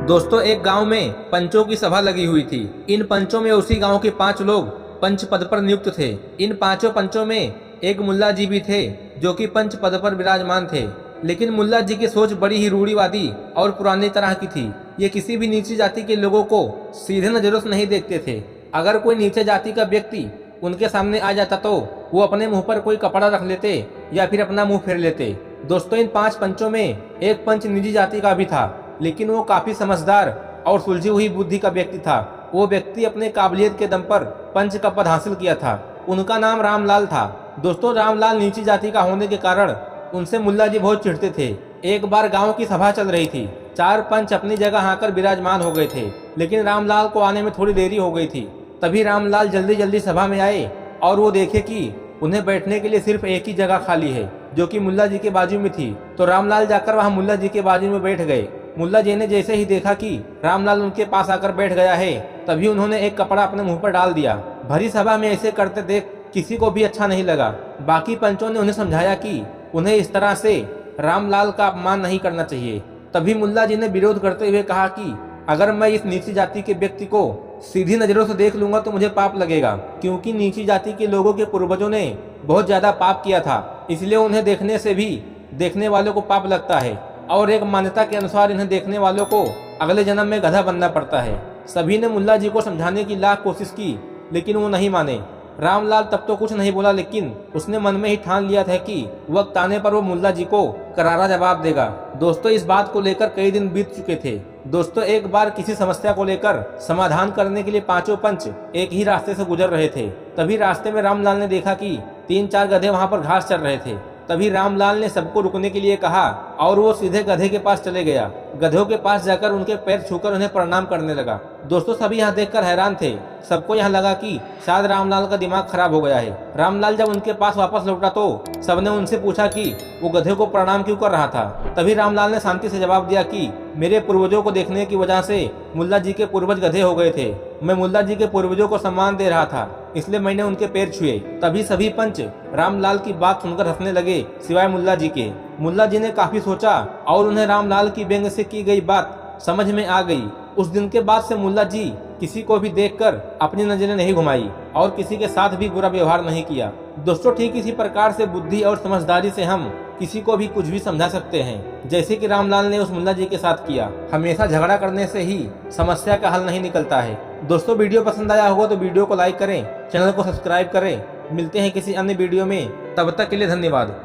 दोस्तों, एक गांव में पंचों की सभा लगी हुई थी। इन पंचों में उसी गांव के 5 लोग पंच पद पर नियुक्त थे। इन 5 पंचों में एक मुल्ला जी भी थे जो कि पंच पद पर विराजमान थे। लेकिन मुल्ला जी की सोच बड़ी ही रूढ़िवादी और पुरानी तरह की थी। ये किसी भी नीची जाति के लोगों को सीधे नजरों से नहीं देखते थे। अगर कोई नीचे जाति का व्यक्ति उनके सामने आ जाता तो वो अपने मुंह पर कोई कपड़ा रख लेते या फिर अपना मुंह फेर लेते। दोस्तों, इन 5 पंचों में एक पंच निजी जाति का भी था, लेकिन वो काफी समझदार और सुलझी हुई बुद्धि का व्यक्ति था। वो व्यक्ति अपने काबिलियत के दम पर पंच का पद हासिल किया था। उनका नाम रामलाल था। दोस्तों, रामलाल नीची जाति का होने के कारण उनसे मुल्ला जी बहुत चिढ़ते थे। एक बार गांव की सभा चल रही थी। 4 पंच अपनी जगह आकर विराजमान हो गए थे, लेकिन रामलाल को आने में थोड़ी देरी हो गई थी। तभी रामलाल जल्दी जल्दी सभा में आए और वो देखे कि उन्हें बैठने के लिए सिर्फ एक ही जगह खाली है, जो कि मुल्ला जी के बाजू में थी। तो रामलाल जाकर वहां मुल्ला जी के बाजू में बैठ गए। मुल्ला जी ने जैसे ही देखा कि रामलाल उनके पास आकर बैठ गया है, तभी उन्होंने एक कपड़ा अपने मुंह पर डाल दिया। भरी सभा में ऐसे करते देख किसी को भी अच्छा नहीं लगा। बाकी पंचों ने उन्हें समझाया कि उन्हें इस तरह से रामलाल का अपमान नहीं करना चाहिए। तभी मुल्ला जी ने विरोध करते हुए कहा कि अगर मैं इस नीची जाति के व्यक्ति को सीधी नजरों से देख लूंगा तो मुझे पाप लगेगा, क्योंकि नीची जाति के लोगों के पूर्वजों ने बहुत ज्यादा पाप किया था, इसलिए उन्हें देखने से भी देखने वालों को पाप लगता है। और एक मान्यता के अनुसार इन्हें देखने वालों को अगले जन्म में गधा बनना पड़ता है। सभी ने मुल्ला जी को समझाने की लाख कोशिश की, लेकिन वो नहीं माने। रामलाल तब तो कुछ नहीं बोला, लेकिन उसने मन में ही ठान लिया था कि वक्त आने पर वो मुल्ला जी को करारा जवाब देगा। दोस्तों, इस बात को लेकर कई दिन बीत चुके थे। दोस्तों, एक बार किसी समस्या को लेकर समाधान करने के लिए 5 पंच एक ही रास्ते से गुजर रहे थे। तभी रास्ते में रामलाल ने देखा कि 3-4 गधे वहां पर घास चर रहे थे। तभी रामलाल ने सबको रुकने के लिए कहा और वो सीधे गधे के पास चले गया। गधों के पास जाकर उनके पैर छूकर उन्हें प्रणाम करने लगा। दोस्तों, सभी यहाँ देखकर हैरान थे। सबको यहाँ लगा कि शायद रामलाल का दिमाग खराब हो गया है। रामलाल जब उनके पास वापस लौटा तो सबने उनसे पूछा कि वो गधे को प्रणाम क्यों कर रहा था। तभी रामलाल ने शांति से जवाब दिया कि मेरे पूर्वजों को देखने की वजह से मुल्ला जी के पूर्वज गधे हो गए थे। मैं मुल्ला जी के पूर्वजों को सम्मान दे रहा था, इसलिए मैंने उनके पैर छुए। तभी सभी पंच रामलाल की बात सुनकर हंसने लगे, सिवाय मुल्ला जी के। मुल्ला जी ने काफी सोचा और उन्हें रामलाल की व्यंग से की गई बात समझ में आ गई। उस दिन के बाद से मुल्ला जी किसी को भी देखकर अपनी नजरें नहीं घुमाई और किसी के साथ भी बुरा व्यवहार नहीं किया। दोस्तों, ठीक इसी प्रकार से बुद्धि और समझदारी से हम किसी को भी कुछ भी समझा सकते हैं, जैसे कि रामलाल ने उस मुल्ला जी के साथ किया। हमेशा झगड़ा करने से ही समस्या का हल नहीं निकलता है। दोस्तों, वीडियो पसंद आया होगा तो वीडियो को लाइक करें, चैनल को सब्सक्राइब करें। मिलते हैं किसी अन्य वीडियो में, तब तक के लिए धन्यवाद।